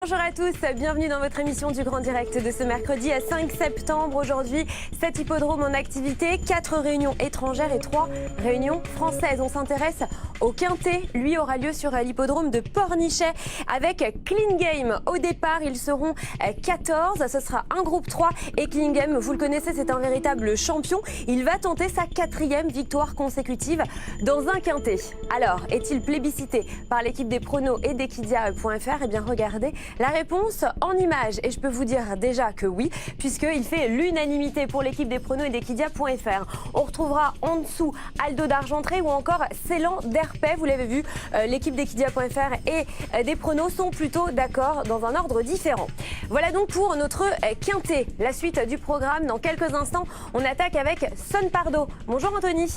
Bonjour à tous, bienvenue dans votre émission du Grand Direct de ce mercredi 5 septembre. Aujourd'hui, 7 hippodromes en activité, 4 réunions étrangères et 3 réunions françaises. On s'intéresse au Quintet. Lui aura lieu sur l'hippodrome de Pornichet avec Clean Game. Au départ, ils seront 14. Ce sera un groupe 3 et Clean Game, vous le connaissez, c'est un véritable champion. Il va tenter sa 4e victoire consécutive dans un Quintet. Alors, est-il plébiscité par l'équipe des pronos et d'Equidia.fr? Eh bien, regardez la réponse en images. Et je peux vous dire déjà que oui, puisqu'il fait l'unanimité pour l'équipe des pronos et d'Equidia.fr. On retrouvera en dessous Aldo d'Argentré ou encore Célan d'Herpet. Vous l'avez vu, l'équipe d'Equidia.fr et des pronos sont plutôt d'accord dans un ordre différent. Voilà donc pour notre Quintet. La suite du programme, dans quelques instants, on attaque avec Son Pardo. Bonjour Anthony.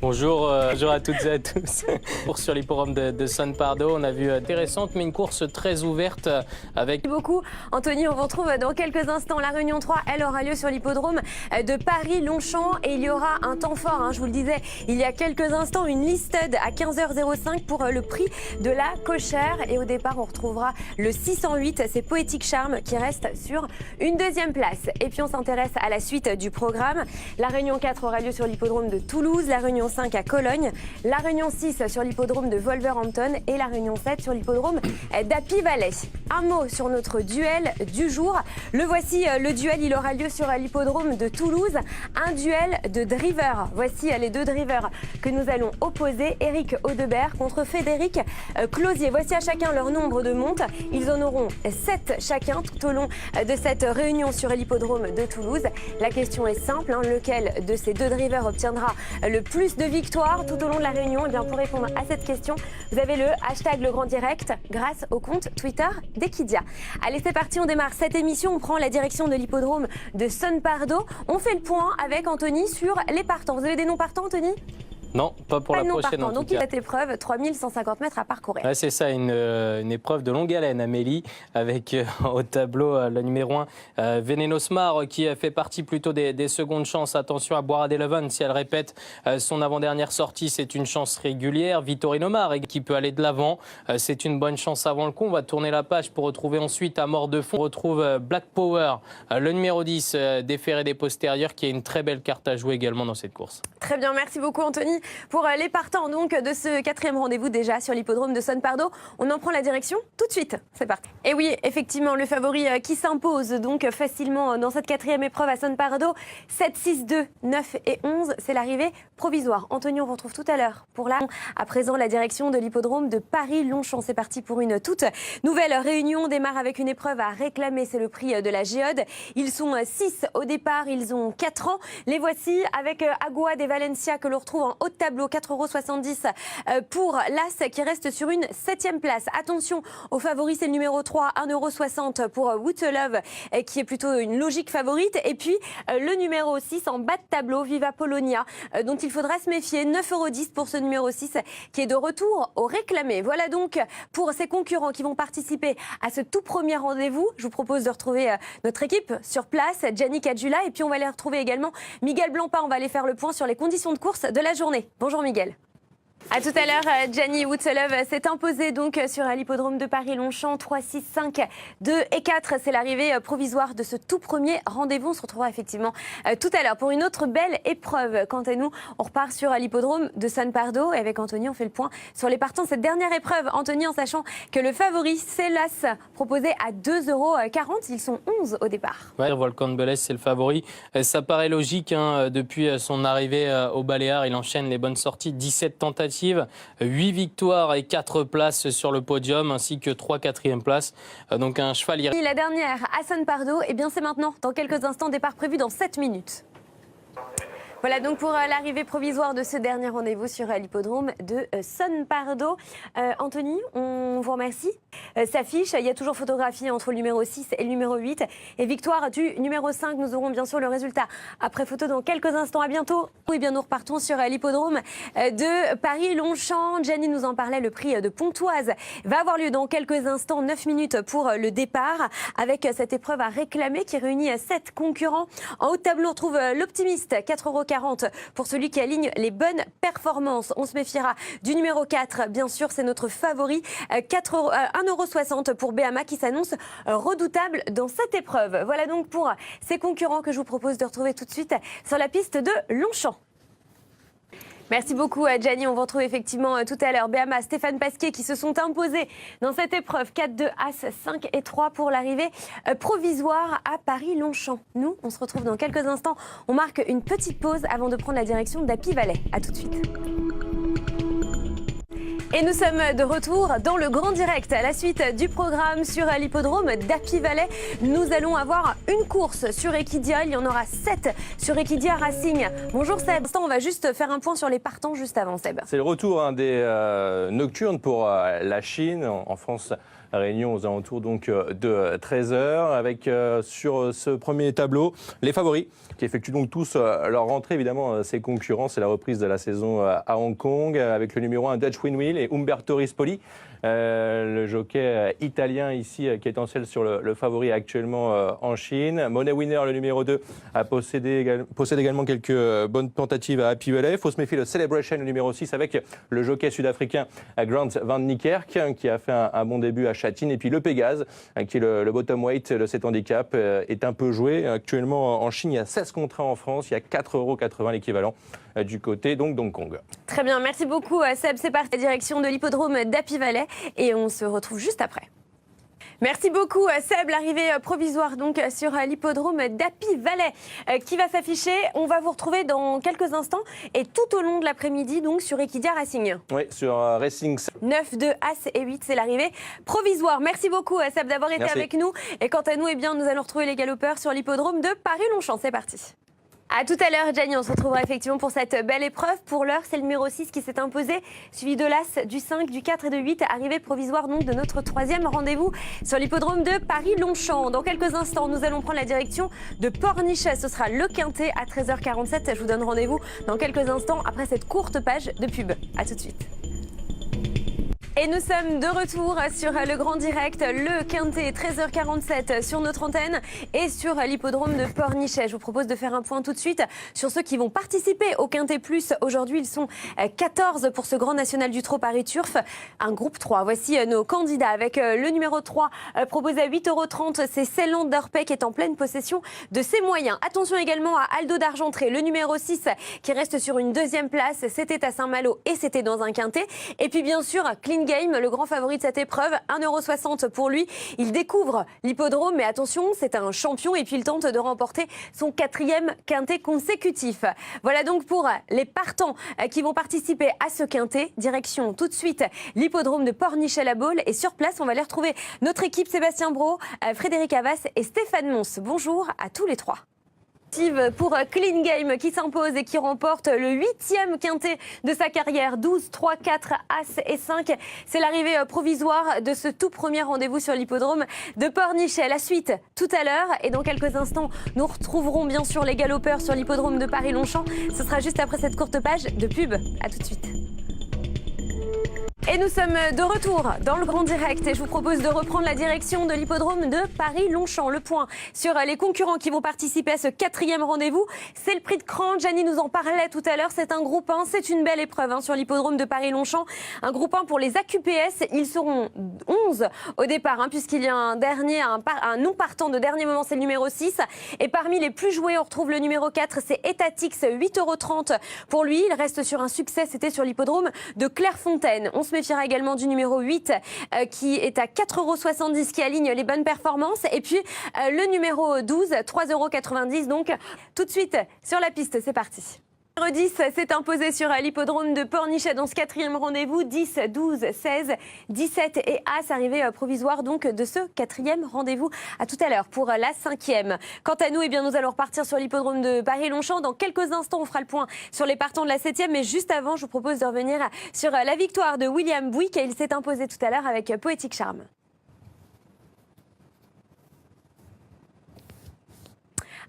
Bonjour, bonjour à toutes et à tous. Course sur l'hippodrome de Son Pardo, on a vu intéressante mais une course très ouverte avec... Merci beaucoup Anthony, on vous retrouve dans quelques instants. La réunion 3, elle aura lieu sur l'hippodrome de Paris-Longchamp et il y aura un temps fort, je vous le disais il y a quelques instants, une listed à 15h05 pour le prix de la cochère. Et au départ, on retrouvera le 608, c'est Poétique Charme qui reste sur une 2e place. Et puis on s'intéresse à la suite du programme. La réunion 4 aura lieu sur l'hippodrome de Toulouse, la réunion 5 à Cologne, la réunion 6 sur l'hippodrome de Wolverhampton et la réunion 7 sur l'hippodrome d'Happy Valley. Un mot sur notre duel du jour. Le voici, le duel, il aura lieu sur l'hippodrome de Toulouse. Un duel de drivers. Voici les 2 drivers que nous allons opposer. Eric Audebert contre Frédéric Closier. Voici à chacun leur nombre de montes. Ils en auront 7 chacun tout au long de cette réunion sur l'hippodrome de Toulouse. La question est simple, lequel de ces 2 drivers obtiendra le plus de victoires tout au long de la réunion? Et bien pour répondre à cette question, vous avez le hashtag Le Grand Direct grâce au compte Twitter d'Equidia. Allez, c'est parti, on démarre cette émission. On prend la direction de l'hippodrome de Son Pardo. On fait le point avec Anthony sur les partants. Vous avez des noms partants, Anthony? Non, pas pour la prochaine en tout donc cas. Cette épreuve, 3150 mètres à parcourir. Ouais, c'est ça, une épreuve de longue haleine, Amélie, avec au tableau le numéro 1, Venenosmar, qui fait partie plutôt des secondes chances. Attention à Boira d'Eleven, si elle répète son avant-dernière sortie, c'est une chance régulière. Vittorino Mare, qui peut aller de l'avant, c'est une bonne chance avant le coup. On va tourner la page pour retrouver ensuite à mort de fond. On retrouve Black Power, le numéro 10, des ferrés des postérieurs, qui a une très belle carte à jouer également dans cette course. Très bien, merci beaucoup Anthony. Pour les partants donc de ce 4e rendez-vous déjà sur l'hippodrome de Son Pardo, on en prend la direction tout de suite. C'est parti. Et oui, effectivement, le favori qui s'impose donc facilement dans cette 4e épreuve à Son Pardo, 7, 6, 2, 9 et 11, c'est l'arrivée provisoire. Anthony, on vous retrouve tout à l'heure pour à présent la direction de l'hippodrome de Paris-Longchamp. C'est parti pour une toute nouvelle réunion. On démarre avec une épreuve à réclamer, c'est le prix de la Géode. Ils sont 6 au départ, ils ont 4 ans. Les voici avec Agua de Valencia que l'on retrouve en haut de tableau, 4,70 € pour l'As qui reste sur une 7e place. Attention aux favoris, c'est le numéro 3, 1,60 € pour Wootelove qui est plutôt une logique favorite. Et puis le numéro 6 en bas de tableau, Viva Polonia, dont il faudra se méfier, 9,10 € pour ce numéro 6 qui est de retour au réclamé. Voilà donc pour ces concurrents qui vont participer à ce tout premier rendez-vous. Je vous propose de retrouver notre équipe sur place, Gianni Caggiula, et puis on va aller retrouver également Miguel Blancpas. On va aller faire le point sur les conditions de course de la journée. Bonjour Miguel. À tout à l'heure, Gianni Wootelove s'est imposé donc sur l'hippodrome de Paris-Longchamp. 3, 6, 5, 2 et 4. C'est l'arrivée provisoire de ce tout premier rendez-vous. On se retrouvera effectivement tout à l'heure pour une autre belle épreuve. Quant à nous, on repart sur l'hippodrome de Son Pardo. Et avec Anthony, on fait le point sur les partants de cette dernière épreuve. Anthony, en sachant que le favori, c'est l'As, proposé à 2,40 €. Ils sont 11 au départ. Ouais, Volcan de Belès, c'est le favori. Ça paraît logique. Depuis son arrivée au Baléares, il enchaîne les bonnes sorties. 17 tentatives. 8 victoires et 4 places sur le podium, ainsi que 3 quatrièmes places. Donc un cheval irréprochable. La dernière à Son Pardo, et bien c'est maintenant, dans quelques instants, départ prévu dans 7 minutes. Voilà donc pour l'arrivée provisoire de ce dernier rendez-vous sur l'hippodrome de Son Pardo. Anthony, on vous remercie. S'affiche, il y a toujours photographie entre le numéro 6 et le numéro 8. Et victoire du numéro 5, nous aurons bien sûr le résultat après photo dans quelques instants. À bientôt. Et bien nous repartons sur l'hippodrome de Paris-Longchamp. Gianni nous en parlait, le prix de Pontoise va avoir lieu dans quelques instants, 9 minutes pour le départ, avec cette épreuve à réclamer qui réunit 7 concurrents. En haut de tableau, on retrouve l'Optimiste, 4,40 13h40 pour celui qui aligne les bonnes performances. On se méfiera du numéro 4, bien sûr, c'est notre favori. 1,60 € pour Behama qui s'annonce redoutable dans cette épreuve. Voilà donc pour ces concurrents que je vous propose de retrouver tout de suite sur la piste de Longchamp. Merci beaucoup Gianni, on vous retrouve effectivement tout à l'heure. Behama, Stéphane Pasquier qui se sont imposés dans cette épreuve 4-2 As 5 et 3 pour l'arrivée provisoire à Paris-Longchamp. Nous, on se retrouve dans quelques instants. On marque une petite pause avant de prendre la direction d'Happy Valley. A tout de suite. Et nous sommes de retour dans le grand direct à la suite du programme sur l'hippodrome d'Happy Valley. Nous allons avoir une course sur Equidia. Il y en aura 7 sur Equidia Racing. Bonjour Seb. On va juste faire un point sur les partants juste avant Seb. C'est le retour des nocturnes pour la Chine en France. Réunion aux alentours donc de 13h avec sur ce premier tableau les favoris qui effectuent donc tous leur rentrée. Évidemment, ses concurrents, c'est la reprise de la saison à Hong Kong avec le numéro 1 Dutch Windmill et Umberto Rispoli. Le jockey italien ici qui est en selle sur le favori actuellement en Chine. Money Winner, le numéro 2, possède également quelques bonnes tentatives à Happy Valley. Il faut se méfier le Celebration, le numéro 6, avec le jockey sud-africain Grant Van Niekerk qui a fait un bon début à Châtine. Et puis le Pégase, qui est le bottom weight, le 7 handicap, est un peu joué. Actuellement en Chine, il y a 16 contrats en France, il y a 4,80 € l'équivalent du côté donc d'Hong Kong. Très bien, merci beaucoup Seb. C'est parti, direction de l'hippodrome d'Happy Valley et on se retrouve juste après. Merci beaucoup Seb, l'arrivée provisoire donc sur l'hippodrome d'Happy Valley qui va s'afficher. On va vous retrouver dans quelques instants et tout au long de l'après-midi donc sur Equidia Racing. Oui, sur Racing 9, 2, As et 8, c'est l'arrivée provisoire. Merci beaucoup Seb d'avoir été avec nous. Et quant à nous, eh bien, nous allons retrouver les galopeurs sur l'hippodrome de Paris-Longchamp. C'est parti. À tout à l'heure, Gianni, on se retrouvera effectivement pour cette belle épreuve. Pour l'heure, c'est le numéro 6 qui s'est imposé, suivi de l'As, du 5, du 4 et de 8. Arrivée provisoire donc de notre troisième rendez-vous sur l'hippodrome de Paris-Longchamp. Dans quelques instants, nous allons prendre la direction de Pornichet. Ce sera le quintet à 13h47. Je vous donne rendez-vous dans quelques instants après cette courte page de pub. À tout de suite. Et nous sommes de retour sur le grand direct, le quintet 13h47 sur notre antenne et sur l'hippodrome de Pornichet. Je vous propose de faire un point tout de suite sur ceux qui vont participer au quintet plus. Aujourd'hui, ils sont 14 pour ce grand national du trot Paris Turf, un groupe 3. Voici nos candidats avec le numéro 3 proposé à 8,30 €. C'est Ceylan d'Orpey qui est en pleine possession de ses moyens. Attention également à Aldo d'Argentré, le numéro 6 qui reste sur une deuxième place. C'était à Saint-Malo et c'était dans un quintet. Et puis bien sûr, Clean Game, le grand favori de cette épreuve, 1,60 € pour lui. Il découvre l'hippodrome, mais attention, c'est un champion et puis il tente de remporter son 4e quintet consécutif. Voilà donc pour les partants qui vont participer à ce quintet. Direction tout de suite l'hippodrome de Pornichet-la-Baule et sur place, on va aller retrouver notre équipe Sébastien Brault, Frédéric Havas et Stéphane Mons. Bonjour à tous les trois. Pour Clean Game qui s'impose et qui remporte le 8e quintet de sa carrière. 12, 3, 4, As et 5. C'est l'arrivée provisoire de ce tout premier rendez-vous sur l'hippodrome de Pornichet. La suite tout à l'heure et dans quelques instants, nous retrouverons bien sûr les galopeurs sur l'hippodrome de Paris-Longchamp. Ce sera juste après cette courte page de pub. À tout de suite. Et nous sommes de retour dans le grand direct et je vous propose de reprendre la direction de l'hippodrome de Paris-Longchamp. Le point sur les concurrents qui vont participer à ce 4e rendez-vous, c'est le prix de Cran. Gianni nous en parlait tout à l'heure, c'est un groupe 1, c'est une belle épreuve sur l'hippodrome de Paris-Longchamp. Un groupe 1 pour les AQPS, ils seront 11 au départ puisqu'il y a un non partant de dernier moment, c'est le numéro 6. Et parmi les plus joués, on retrouve le numéro 4, c'est Etatix, 8,30 € pour lui. Il reste sur un succès, c'était sur l'hippodrome de Clairefontaine. On se méfiera également du numéro 8 qui est à 4,70 € qui aligne les bonnes performances. Et puis le numéro 12, 3,90 €. Donc tout de suite sur la piste, c'est parti. Le numéro 10 s'est imposé sur l'hippodrome de Pornichet dans ce 4e rendez-vous. 10, 12, 16, 17 et As, arrivée provisoire donc de ce 4e rendez-vous. À tout à l'heure pour la 5e. Quant à nous, eh bien, nous allons repartir sur l'hippodrome de Paris-Longchamp. Dans quelques instants, on fera le point sur les partants de la 7e. Mais juste avant, je vous propose de revenir sur la victoire de William Buick. Il s'est imposé tout à l'heure avec Poétique Charme.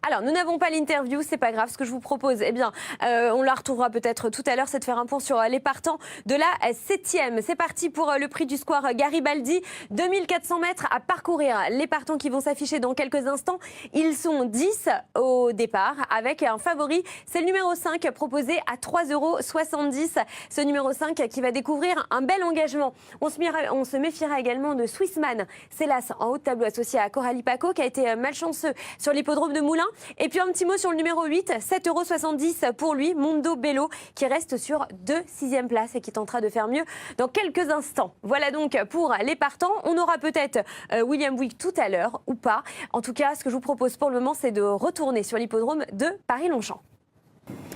Alors, nous n'avons pas l'interview, c'est pas grave. Ce que je vous propose, eh bien, on la retrouvera peut-être tout à l'heure, c'est de faire un point sur les partants de la 7e. C'est parti pour le prix du square Garibaldi. 2400 mètres à parcourir. Les partants qui vont s'afficher dans quelques instants, ils sont 10 au départ avec un favori. C'est le numéro 5 proposé à 3,70 €. Ce numéro 5 qui va découvrir un bel engagement. On se méfiera également de Swissman. C'est l'as en haut de tableau associé à Coralie Paco qui a été malchanceux sur l'hippodrome de Moulins. Et puis un petit mot sur le numéro 8, 7,70 € pour lui, Mondo Bello, qui reste sur 6e place et qui tentera de faire mieux dans quelques instants. Voilà donc pour les partants. On aura peut-être William Buick tout à l'heure ou pas. En tout cas, ce que je vous propose pour le moment, c'est de retourner sur l'hippodrome de Paris-Longchamp.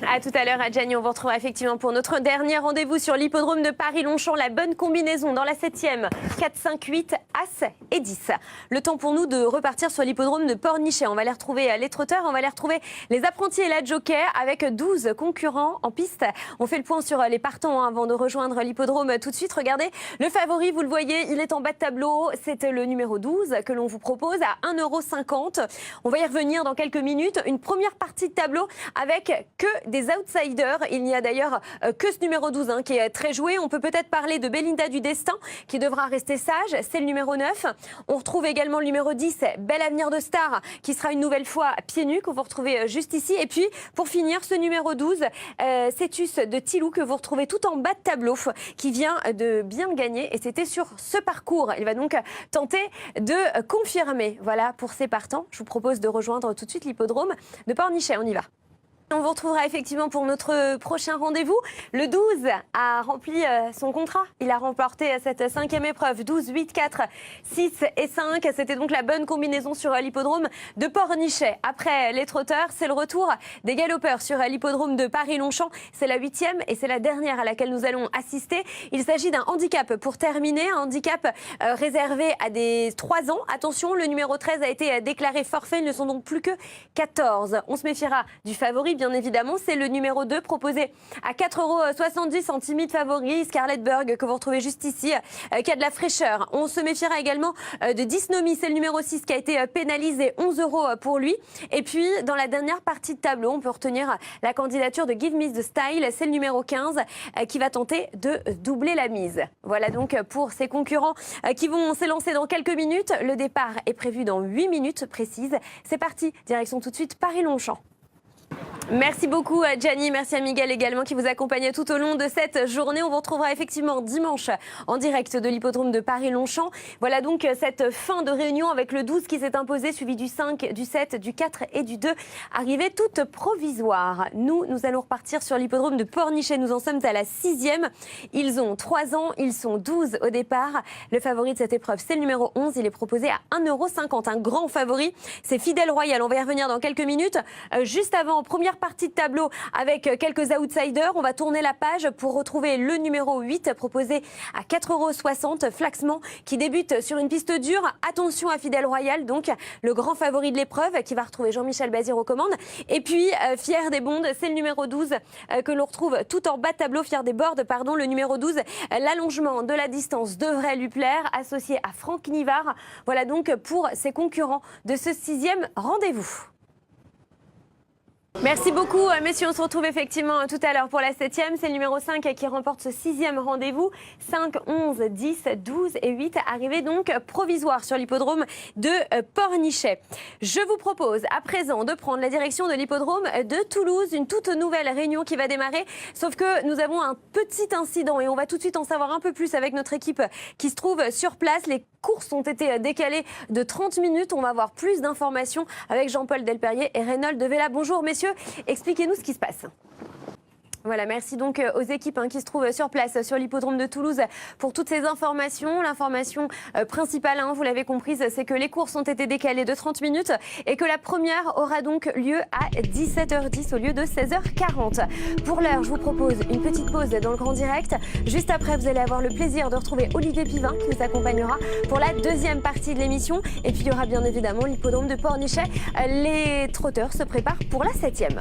À tout à l'heure, Adjani, on vous retrouvera effectivement pour notre dernier rendez-vous sur l'hippodrome de Paris-Longchamp. La bonne combinaison dans la 7e, 4, 5, 8, As et 10. Le temps pour nous de repartir sur l'hippodrome de Pornichet. On va aller retrouver les trotteurs, on va aller retrouver les apprentis et la jockey avec 12 concurrents en piste. On fait le point sur les partants avant de rejoindre l'hippodrome tout de suite. Regardez, le favori, vous le voyez, il est en bas de tableau. C'était le numéro 12 que l'on vous propose à 1,50 €. On va y revenir dans quelques minutes. Une première partie de tableau avec que des outsiders. Il n'y a d'ailleurs que ce numéro 12 qui est très joué. On peut peut-être parler de Belinda du Destin qui devra rester sage. C'est le numéro 9. On retrouve également le numéro 10, Bel Avenir de Star, qui sera une nouvelle fois pieds nus, qu'on vous retrouvez juste ici. Et puis, pour finir, ce numéro 12, Cetus de Tilou, que vous retrouvez tout en bas de tableau, qui vient de bien gagner. Et c'était sur ce parcours. Il va donc tenter de confirmer. Voilà pour ses partants. Je vous propose de rejoindre tout de suite l'hippodrome de Pornichet. On y va. On vous retrouvera effectivement pour notre prochain rendez-vous. Le 12 a rempli son contrat. Il a remporté cette 5e épreuve. 12, 8, 4, 6 et 5. C'était donc la bonne combinaison sur l'hippodrome de Pornichet. Après les trotteurs, c'est le retour des galopeurs sur l'hippodrome de Paris-Longchamp. C'est la 8e et c'est la dernière à laquelle nous allons assister. Il s'agit d'un handicap pour terminer. Un handicap réservé à des 3 ans. Attention, le numéro 13 a été déclaré forfait. Ils ne sont donc plus que 14. On se méfiera du favori. Bien évidemment, c'est le numéro 2 proposé à 4,70 € en timide favori, Scarlett Berg, que vous retrouvez juste ici, qui a de la fraîcheur. On se méfiera également de Dysnomie, c'est le numéro 6 qui a été pénalisé, 11 € pour lui. Et puis, dans la dernière partie de tableau, on peut retenir la candidature de Give Me the Style, c'est le numéro 15 qui va tenter de doubler la mise. Voilà donc pour ces concurrents qui vont s'élancer dans quelques minutes. Le départ est prévu dans 8 minutes précises. C'est parti, direction tout de suite Paris-Longchamp. Merci beaucoup à Gianni, merci à Miguel également qui vous accompagne tout au long de cette journée. On vous retrouvera effectivement dimanche en direct de l'hippodrome de Paris-Longchamp. Voilà donc cette fin de réunion avec le 12 qui s'est imposé, suivi du 5, du 7, du 4 et du 2. Arrivée toute provisoire. Nous allons repartir sur l'hippodrome de Pornichet. Nous en sommes à la 6e. Ils ont 3 ans, ils sont 12 au départ. Le favori de cette épreuve, c'est le numéro 11. Il est proposé à 1,50 €. Un grand favori, c'est Fidèle Royal. On va y revenir dans quelques minutes. Juste avant, en première partie de tableau avec quelques outsiders. On va tourner la page pour retrouver le numéro 8 proposé à 4,60 €, Flaxman, qui débute sur une piste dure. Attention à Fidèle Royal, donc le grand favori de l'épreuve qui va retrouver Jean-Michel Bazir aux commandes. Et puis Fier des Bondes, c'est le numéro 12 que l'on retrouve tout en bas de tableau. Fier des Bordes, pardon, le numéro 12. L'allongement de la distance devrait lui plaire, associé à Franck Nivard. Voilà donc pour ses concurrents de ce 6e rendez-vous. Merci beaucoup, messieurs. On se retrouve effectivement tout à l'heure pour la 7e. C'est le numéro 5 qui remporte ce 6e rendez-vous. 5, 11, 10, 12 et 8. Arrivée donc provisoire sur l'hippodrome de Pornichet. Je vous propose à présent de prendre la direction de l'hippodrome de Toulouse. Une toute nouvelle réunion qui va démarrer. Sauf que nous avons un petit incident et on va tout de suite en savoir un peu plus avec notre équipe qui se trouve sur place. Les courses ont été décalées de 30 minutes. On va avoir plus d'informations avec Jean-Paul Delperrier et Reynold de Vela. Bonjour messieurs, expliquez-nous ce qui se passe. Voilà, merci donc aux équipes qui se trouvent sur place sur l'hippodrome de Toulouse pour toutes ces informations. L'information principale, vous l'avez comprise, c'est que les courses ont été décalées de 30 minutes et que la première aura donc lieu à 17h10 au lieu de 16h40. Pour l'heure, je vous propose une petite pause dans le grand direct. Juste après, vous allez avoir le plaisir de retrouver Olivier Pivin qui nous accompagnera pour la deuxième partie de l'émission. Et puis il y aura bien évidemment l'hippodrome de Pornichet. Les trotteurs se préparent pour la 7e.